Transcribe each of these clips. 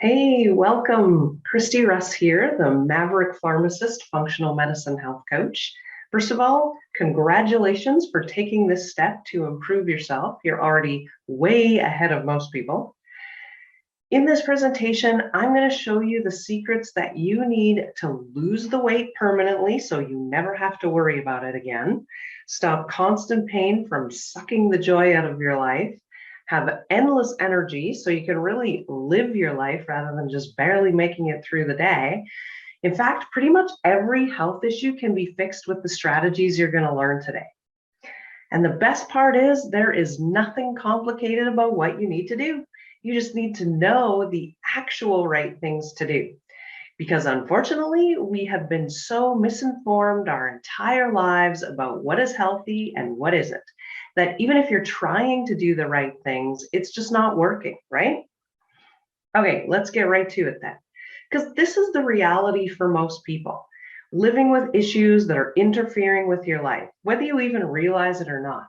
Hey, welcome. Christy Russ here, the Maverick Pharmacist, Functional Medicine Health Coach. First of all, congratulations for taking this step to improve yourself. You're already way ahead of most people. In this presentation, I'm going to show you the secrets that you need to lose the weight permanently so you never have to worry about it again. Stop constant pain from sucking the joy out of your life. Have endless energy so you can really live your life rather than just barely making it through the day. In fact, pretty much every health issue can be fixed with the strategies you're going to learn today. And the best part is there is nothing complicated about what you need to do. You just need to know the actual right things to do. Because unfortunately, we have been so misinformed our entire lives about what is healthy and what isn't, that even if you're trying to do the right things, it's just not working, right? Okay, let's get right to it then. Because this is the reality for most people, living with issues that are interfering with your life, whether you even realize it or not.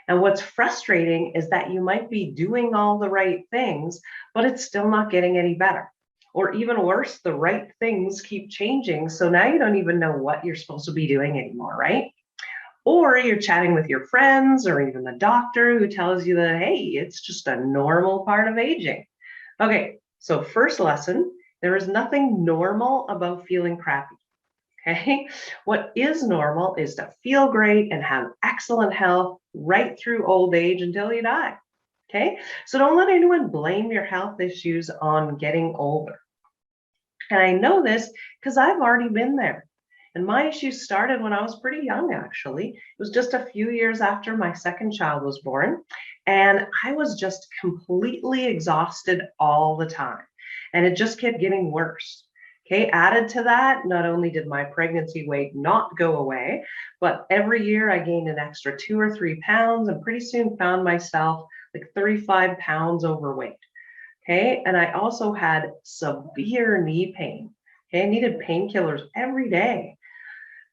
And what's frustrating is that you might be doing all the right things, but it's still not getting any better. Or even worse, the right things keep changing. So now you don't even know what you're supposed to be doing anymore, right? Or you're chatting with your friends or even the doctor who tells you that, hey, it's just a normal part of aging. Okay, so first lesson, there is nothing normal about feeling crappy. Okay, what is normal is to feel great and have excellent health right through old age until you die. Okay, so don't let anyone blame your health issues on getting older. And I know this because I've already been there. And my issues started when I was pretty young, actually. It was just a few years after my second child was born. And I was just completely exhausted all the time. And it just kept getting worse. Okay, added to that, not only did my pregnancy weight not go away, but every year I gained an extra 2 or 3 pounds and pretty soon found myself like 35 pounds overweight. Okay, and I also had severe knee pain. Okay, I needed painkillers every day.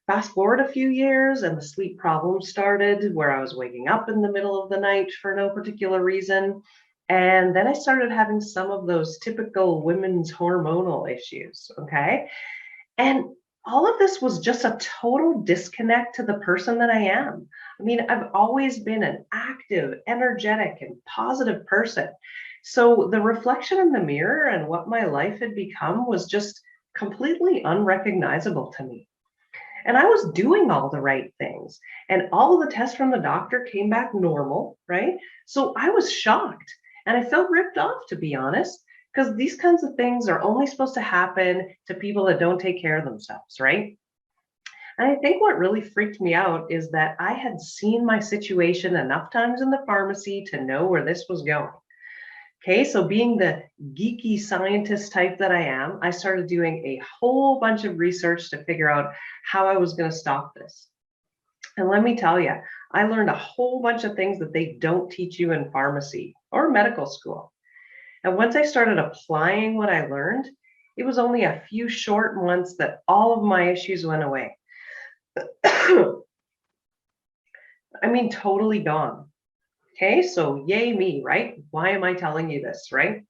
Fast forward a few years, and the sleep problems started where I was waking up in the middle of the night for no particular reason. And then I started having some of those typical women's hormonal issues. Okay. And all of this was just a total disconnect to the person that I am. I mean, I've always been an active, energetic, and positive person. So the reflection in the mirror and what my life had become was just completely unrecognizable to me. And I was doing all the right things. And all of the tests from the doctor came back normal, right? So I was shocked and I felt ripped off, to be honest, because these kinds of things are only supposed to happen to people that don't take care of themselves, right? And I think what really freaked me out is that I had seen my situation enough times in the pharmacy to know where this was going. Okay, so being the geeky scientist type that I am, I started doing a whole bunch of research to figure out how I was going to stop this. And let me tell you, I learned a whole bunch of things that they don't teach you in pharmacy or medical school. And once I started applying what I learned, it was only a few short months that all of my issues went away. I mean, totally gone. Okay, so yay me, right? Why am I telling you this, right?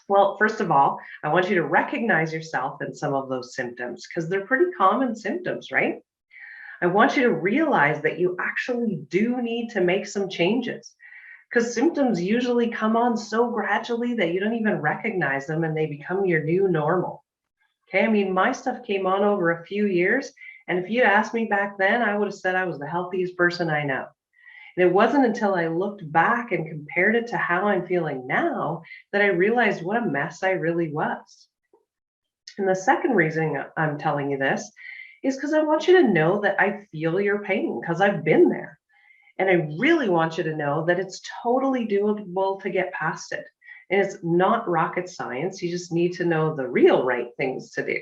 Well, first of all, I want you to recognize yourself in some of those symptoms because they're pretty common symptoms, right? I want you to realize that you actually do need to make some changes because symptoms usually come on so gradually that you don't even recognize them and they become your new normal. Okay, I mean, my stuff came on over a few years. And if you'd asked me back then, I would have said I was the healthiest person I know. And it wasn't until I looked back and compared it to how I'm feeling now that I realized what a mess I really was. And the second reason I'm telling you this is because I want you to know that I feel your pain because I've been there. And I really want you to know that it's totally doable to get past it. And it's not rocket science. You just need to know the real right things to do.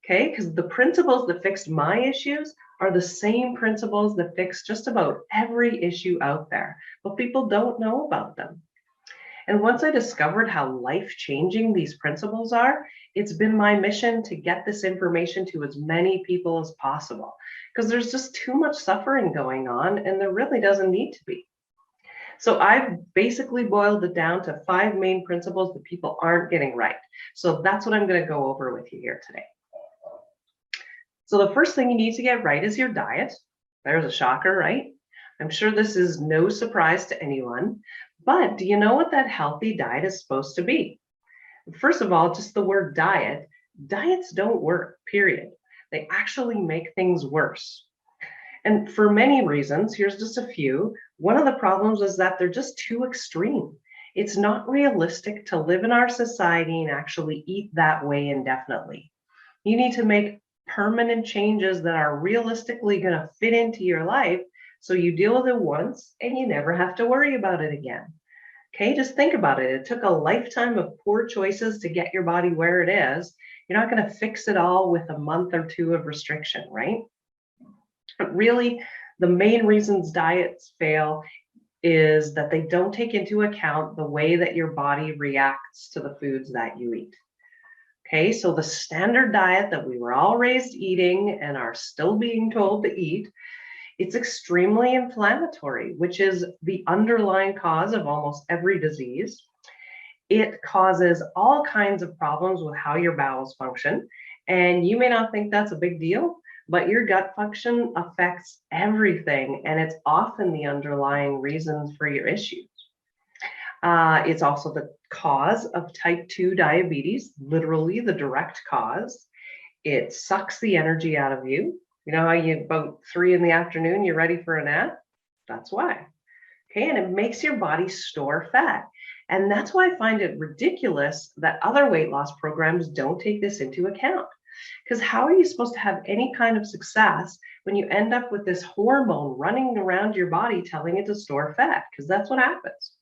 Okay, because the principles that fixed my issues are the same principles that fix just about every issue out there, but people don't know about them. And once I discovered how life-changing these principles are, it's been my mission to get this information to as many people as possible, because there's just too much suffering going on and there really doesn't need to be. So I've basically boiled it down to 5 main principles that people aren't getting right. So that's what I'm going to go over with you here today. So the first thing you need to get right is your diet. There's a shocker, right? I'm sure this is no surprise to anyone, but do you know what that healthy diet is supposed to be? First of all, just the word diet, diets don't work, period. They actually make things worse. And for many reasons, here's just a few. One of the problems is that they're just too extreme. It's not realistic to live in our society and actually eat that way indefinitely. You need to make permanent changes that are realistically going to fit into your life so you deal with it once and you never have to worry about it again. Okay, just think about it. It took a lifetime of poor choices to get your body where it is. You're not going to fix it all with a month or two of restriction, right? But really, the main reasons diets fail is that they don't take into account the way that your body reacts to the foods that you eat. Okay, so the standard diet that we were all raised eating and are still being told to eat, it's extremely inflammatory, which is the underlying cause of almost every disease. It causes all kinds of problems with how your bowels function. And you may not think that's a big deal, but your gut function affects everything. And it's often the underlying reasons for your issues. It's also the cause of type 2 diabetes, literally the direct cause. It sucks the energy out of you. You know how you about 3 in the afternoon, you're ready for a nap? That's why. Okay, and it makes your body store fat. And that's why I find it ridiculous that other weight loss programs don't take this into account. Because how are you supposed to have any kind of success when you end up with this hormone running around your body telling it to store fat? Because that's what happens.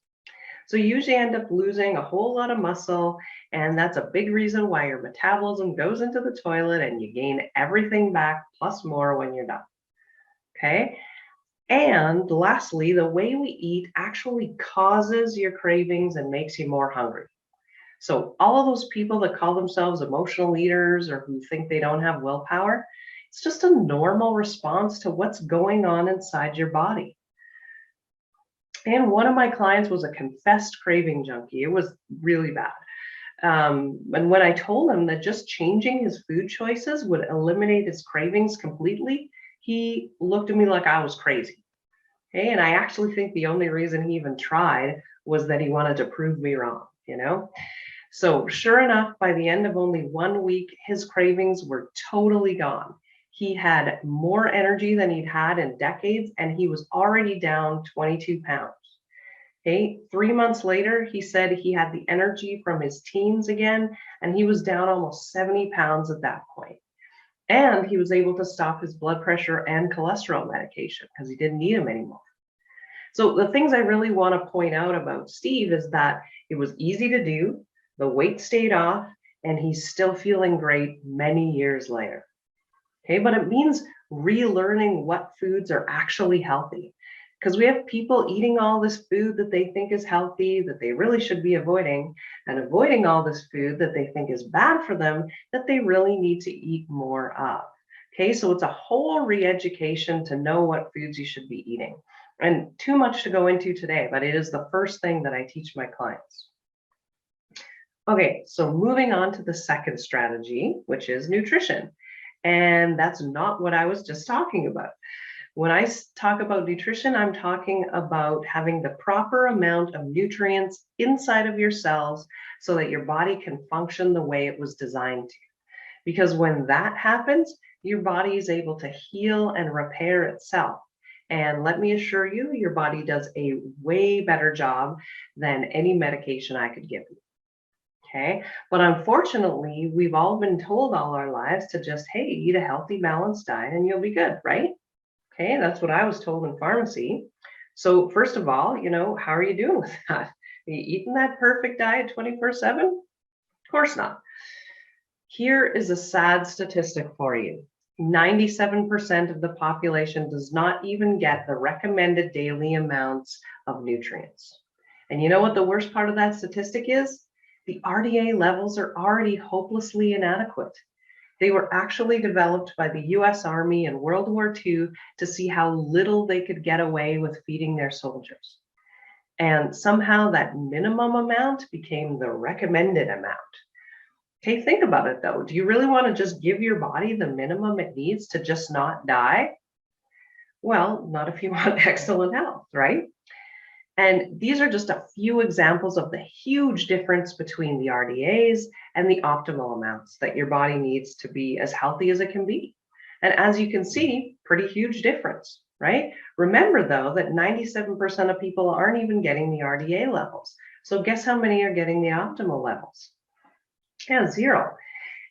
So you usually end up losing a whole lot of muscle, and that's a big reason why your metabolism goes into the toilet and you gain everything back plus more when you're done. Okay. And lastly, the way we eat actually causes your cravings and makes you more hungry. So all of those people that call themselves emotional eaters or who think they don't have willpower, it's just a normal response to what's going on inside your body. And one of my clients was a confessed craving junkie. It was really bad. And when I told him that just changing his food choices would eliminate his cravings completely, he looked at me like I was crazy. Okay, and I actually think the only reason he even tried was that he wanted to prove me wrong, you know? So sure enough, by the end of only 1 week, his cravings were totally gone. He had more energy than he'd had in decades, and he was already down 22 pounds. Okay, 3 months later, he said he had the energy from his teens again, and he was down almost 70 pounds at that point. And he was able to stop his blood pressure and cholesterol medication because he didn't need them anymore. So the things I really want to point out about Steve is that it was easy to do, the weight stayed off, and he's still feeling great many years later. Okay, but it means relearning what foods are actually healthy. Because we have people eating all this food that they think is healthy, that they really should be avoiding, and avoiding all this food that they think is bad for them, that they really need to eat more of. Okay, so it's a whole re-education to know what foods you should be eating. And too much to go into today, but it is the first thing that I teach my clients. Okay, so moving on to the second strategy, which is nutrition. And that's not what I was just talking about. When I talk about nutrition, I'm talking about having the proper amount of nutrients inside of your cells so that your body can function the way it was designed to. Because when that happens, your body is able to heal and repair itself. And let me assure you, your body does a way better job than any medication I could give you. Okay, but unfortunately, we've all been told all our lives to just, hey, eat a healthy, balanced diet and you'll be good, right? Okay, that's what I was told in pharmacy. So first of all, how are you doing with that? Are you eating that perfect diet 24/7? Of course not. Here is a sad statistic for you. 97% of the population does not even get the recommended daily amounts of nutrients. And you know what the worst part of that statistic is? The RDA levels are already hopelessly inadequate. They were actually developed by the US Army in World War II to see how little they could get away with feeding their soldiers. And somehow that minimum amount became the recommended amount. Okay, think about it though. Do you really want to just give your body the minimum it needs to just not die? Well, not if you want excellent health, right? And these are just a few examples of the huge difference between the RDAs and the optimal amounts that your body needs to be as healthy as it can be. And as you can see, pretty huge difference, right? Remember though, that 97% of people aren't even getting the RDA levels. So guess how many are getting the optimal levels? Yeah, 0.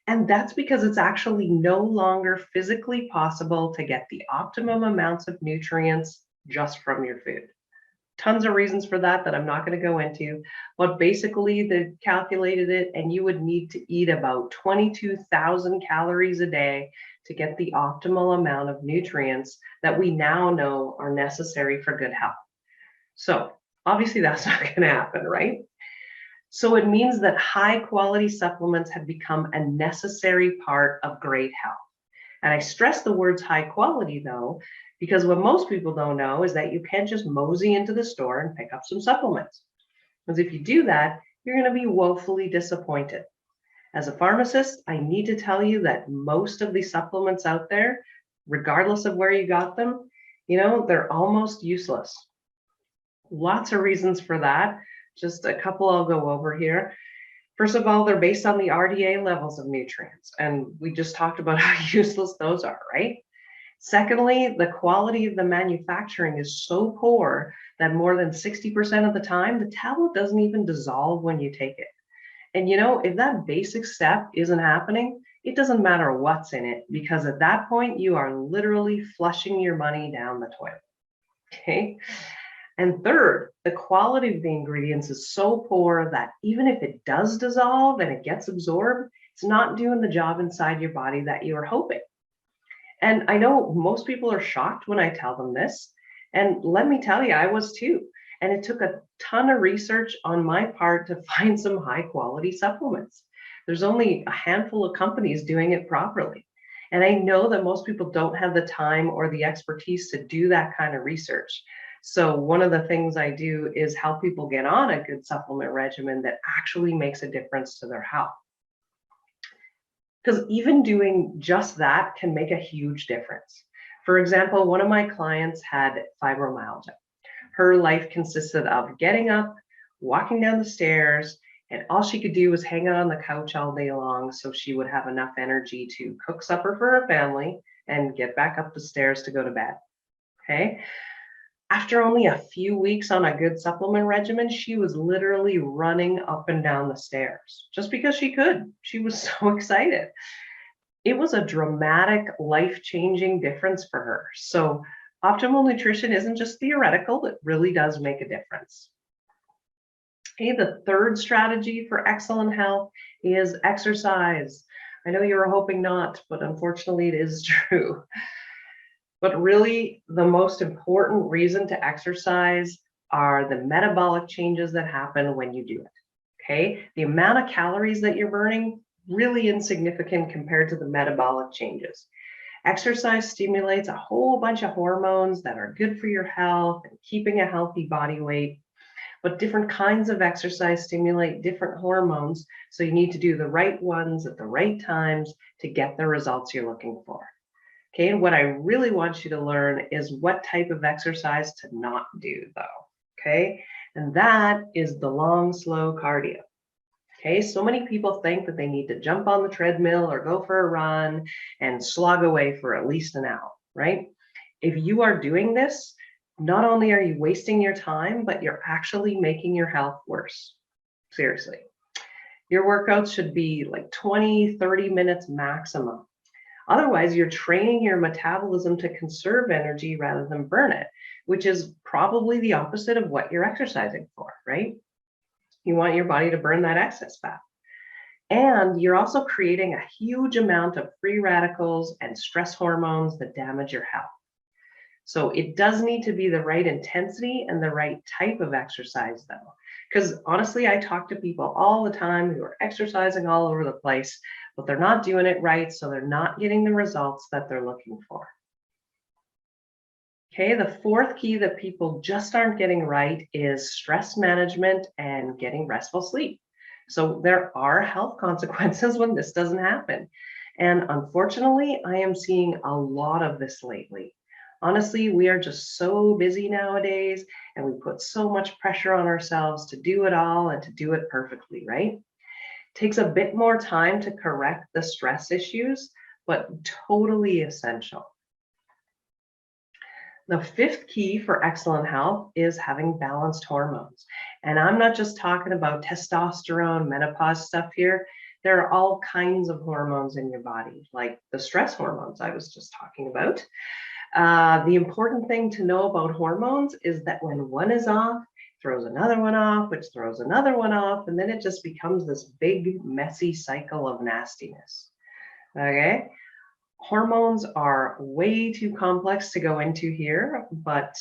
And that's because it's actually no longer physically possible to get the optimum amounts of nutrients just from your food. Tons of reasons for that I'm not going to go into, but basically they calculated it and you would need to eat about 22,000 calories a day to get the optimal amount of nutrients that we now know are necessary for good health. So obviously that's not going to happen, right? So it means that high quality supplements have become a necessary part of great health. And I stress the words high quality though, because what most people don't know is that you can't just mosey into the store and pick up some supplements. Because if you do that, you're going to be woefully disappointed. As a pharmacist, I need to tell you that most of the supplements out there, regardless of where you got them, they're almost useless. Lots of reasons for that. Just a couple I'll go over here. First of all, they're based on the RDA levels of nutrients, and we just talked about how useless those are, right? Secondly, the quality of the manufacturing is so poor that more than 60% of the time, the tablet doesn't even dissolve when you take it. And if that basic step isn't happening, it doesn't matter what's in it, because at that point, you are literally flushing your money down the toilet, okay? And third, the quality of the ingredients is so poor that even if it does dissolve and it gets absorbed, it's not doing the job inside your body that you were hoping. And I know most people are shocked when I tell them this. And let me tell you, I was too. And it took a ton of research on my part to find some high quality supplements. There's only a handful of companies doing it properly. And I know that most people don't have the time or the expertise to do that kind of research. So one of the things I do is help people get on a good supplement regimen that actually makes a difference to their health. Because even doing just that can make a huge difference. For example, one of my clients had fibromyalgia. Her life consisted of getting up, walking down the stairs, and all she could do was hang out on the couch all day long so she would have enough energy to cook supper for her family and get back up the stairs to go to bed. Okay. After only a few weeks on a good supplement regimen, she was literally running up and down the stairs just because she could. She was so excited. It was a dramatic, life-changing difference for her. So optimal nutrition isn't just theoretical, it really does make a difference. Okay, the third strategy for excellent health is exercise. I know you were hoping not, but unfortunately it is true. But really, the most important reason to exercise are the metabolic changes that happen when you do it. Okay, the amount of calories that you're burning, really insignificant compared to the metabolic changes. Exercise stimulates a whole bunch of hormones that are good for your health and keeping a healthy body weight. But different kinds of exercise stimulate different hormones, so you need to do the right ones at the right times to get the results you're looking for. Okay, and what I really want you to learn is what type of exercise to not do though, okay? And that is the long, slow cardio. Okay, so many people think that they need to jump on the treadmill or go for a run and slog away for at least an hour, right? If you are doing this, not only are you wasting your time, but you're actually making your health worse. Seriously. Your workouts should be like 20, 30 minutes maximum. Otherwise, you're training your metabolism to conserve energy rather than burn it, which is probably the opposite of what you're exercising for, right? You want your body to burn that excess fat. And you're also creating a huge amount of free radicals and stress hormones that damage your health. So it does need to be the right intensity and the right type of exercise though. Because honestly, I talk to people all the time who are exercising all over the place, but they're not doing it right. So they're not getting the results that they're looking for. Okay, the fourth key that people just aren't getting right is stress management and getting restful sleep. So there are health consequences when this doesn't happen. And unfortunately, I am seeing a lot of this lately. Honestly, we are just so busy nowadays and we put so much pressure on ourselves to do it all and to do it perfectly, right? Takes a bit more time to correct the stress issues, but totally essential. The fifth key for excellent health is having balanced hormones. And I'm not just talking about testosterone, menopause stuff here. There are all kinds of hormones in your body, like the stress hormones I was just talking about. The important thing to know about hormones is that when one is off, throws another one off, which throws another one off, and then it just becomes this big, messy cycle of nastiness. Okay. Hormones are way too complex to go into here, but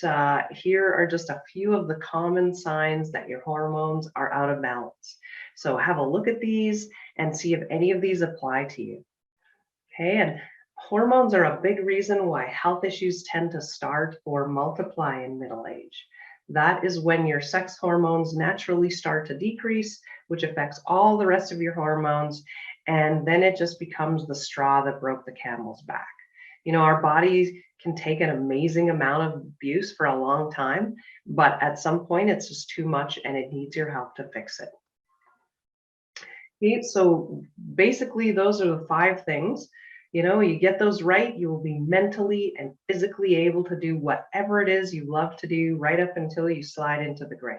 here are just a few of the common signs that your hormones are out of balance. So have a look at these and see if any of these apply to you. Okay, and hormones are a big reason why health issues tend to start or multiply in middle age. That is when your sex hormones naturally start to decrease, which affects all the rest of your hormones. And then it just becomes the straw that broke the camel's back. You know, our bodies can take an amazing amount of abuse for a long time, but at some point it's just too much and it needs your help to fix it. Okay, so basically, those are the five things. You know, you get those right, you will be mentally and physically able to do whatever it is you love to do right up until you slide into the grave.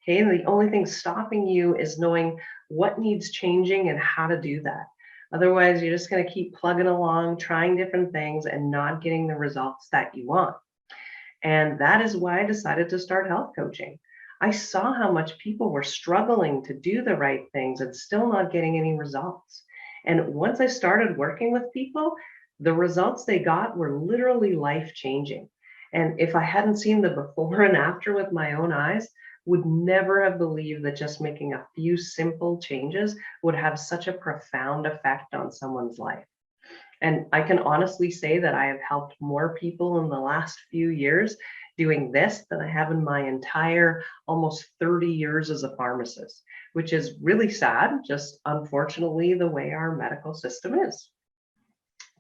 Okay, and the only thing stopping you is knowing what needs changing and how to do that. Otherwise, you're just going to keep plugging along, trying different things, and not getting the results that you want. And that is why I decided to start health coaching. I saw how much people were struggling to do the right things and still not getting any results. And once I started working with people, the results they got were literally life changing. And if I hadn't seen the before and after with my own eyes, would never have believed that just making a few simple changes would have such a profound effect on someone's life. And I can honestly say that I have helped more people in the last few years doing this than I have in my entire almost 30 years as a pharmacist, which is really sad, just unfortunately the way our medical system is.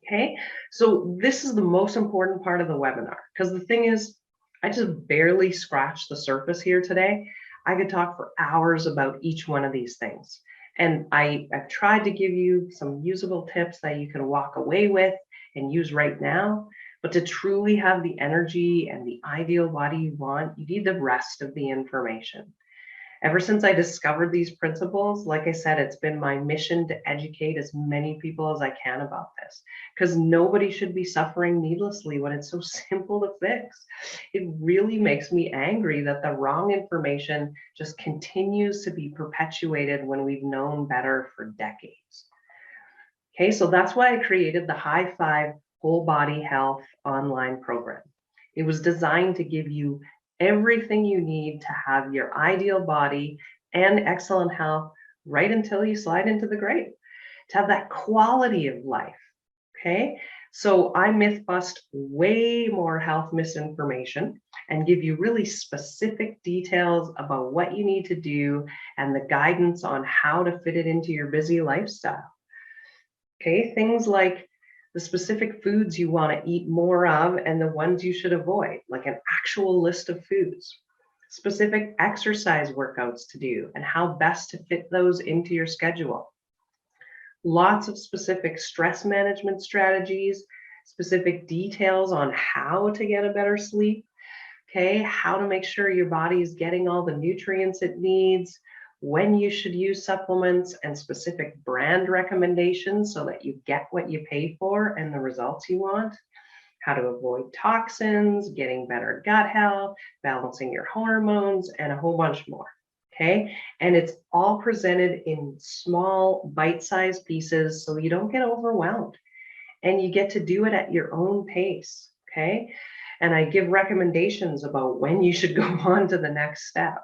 Okay, so this is the most important part of the webinar because the thing is, I just barely scratched the surface here today. I could talk for hours about each one of these things. And I've tried to give you some usable tips that you can walk away with and use right now. But to truly have the energy and the ideal body you want, you need the rest of the information. Ever since I discovered these principles, like I said, it's been my mission to educate as many people as I can about this because nobody should be suffering needlessly when it's so simple to fix. It really makes me angry that the wrong information just continues to be perpetuated when we've known better for decades. Okay, so that's why I created the High Five Whole Body Health online program. It was designed to give you everything you need to have your ideal body and excellent health right until you slide into the grave, to have that quality of life. Okay, so I myth bust way more health misinformation and give you really specific details about what you need to do and the guidance on how to fit it into your busy lifestyle. Okay, things like the specific foods you want to eat more of and the ones you should avoid, like an actual list of foods, specific exercise workouts to do, and how best to fit those into your schedule. Lots of specific stress management strategies, specific details on how to get a better sleep, okay, how to make sure your body is getting all the nutrients it needs, when you should use supplements, and specific brand recommendations so that you get what you pay for and the results you want, how to avoid toxins, getting better gut health, balancing your hormones, and a whole bunch more. Okay, and it's all presented in small bite-sized pieces so you don't get overwhelmed and you get to do it at your own pace. Okay, and I give recommendations about when you should go on to the next step.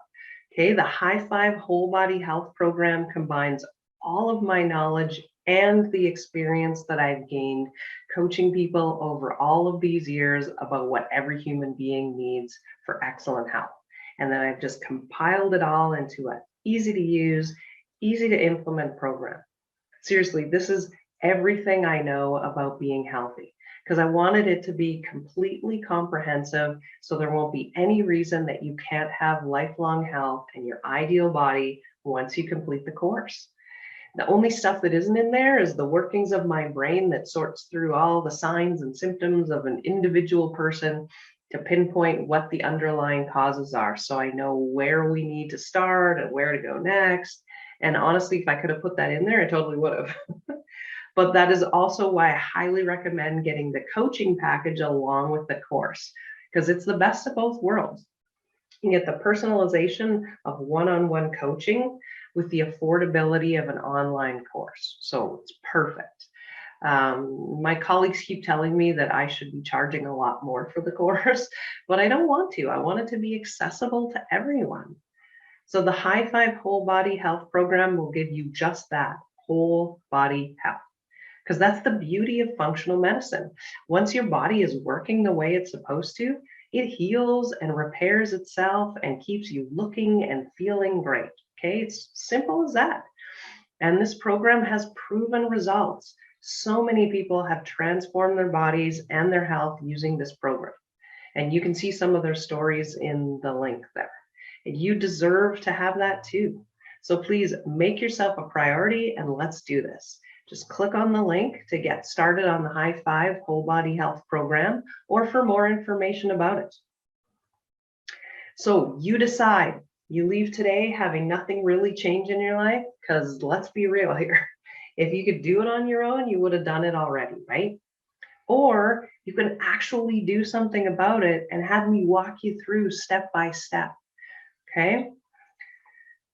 Okay, the High Five Whole Body Health Program combines all of my knowledge and the experience that I've gained coaching people over all of these years about what every human being needs for excellent health. And then I've just compiled it all into an easy to use, easy to implement program. Seriously, this is everything I know about being healthy because I wanted it to be completely comprehensive so there won't be any reason that you can't have lifelong health and your ideal body once you complete the course. The only stuff that isn't in there is the workings of my brain that sorts through all the signs and symptoms of an individual person to pinpoint what the underlying causes are. So I know where we need to start and where to go next. And honestly, if I could have put that in there, I totally would have. But that is also why I highly recommend getting the coaching package along with the course, because it's the best of both worlds. You get the personalization of one-on-one coaching with the affordability of an online course. So it's perfect. My colleagues keep telling me that I should be charging a lot more for the course, but I don't want to. I want it to be accessible to everyone. So the High Five Whole Body Health Program will give you just that, whole body health. Because that's the beauty of functional medicine. Once your body is working the way it's supposed to, it heals and repairs itself and keeps you looking and feeling great. Okay, it's simple as that. And this program has proven results. So many people have transformed their bodies and their health using this program. And you can see some of their stories in the link there. You deserve to have that too. So please make yourself a priority and let's do this. Just click on the link to get started on the High Five Whole Body Health Program or for more information about it. So you decide. You leave today having nothing really change in your life, because let's be real here. If you could do it on your own, you would have done it already, right? Or you can actually do something about it and have me walk you through step by step. Okay?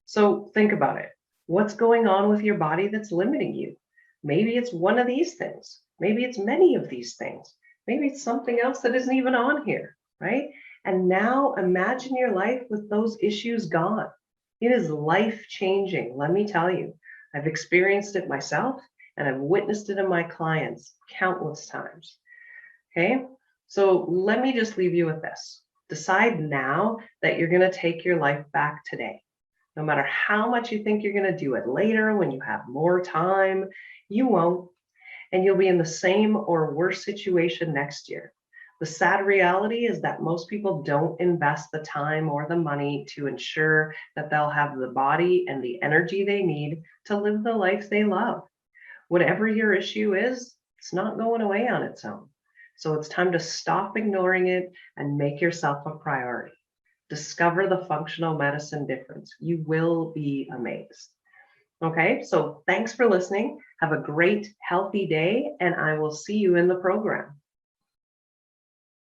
So think about it. What's going on with your body that's limiting you? Maybe it's one of these things. Maybe it's many of these things. Maybe it's something else that isn't even on here, right? And now imagine your life with those issues gone. It is life changing, let me tell you. I've experienced it myself and I've witnessed it in my clients countless times. Okay, so let me just leave you with this. Decide now that you're going to take your life back today. No matter how much you think you're going to do it later when you have more time, you won't. And you'll be in the same or worse situation next year. The sad reality is that most people don't invest the time or the money to ensure that they'll have the body and the energy they need to live the life they love. Whatever your issue is, it's not going away on its own. So it's time to stop ignoring it and make yourself a priority. Discover the functional medicine difference. You will be amazed. Okay, so thanks for listening. Have a great, healthy day, and I will see you in the program.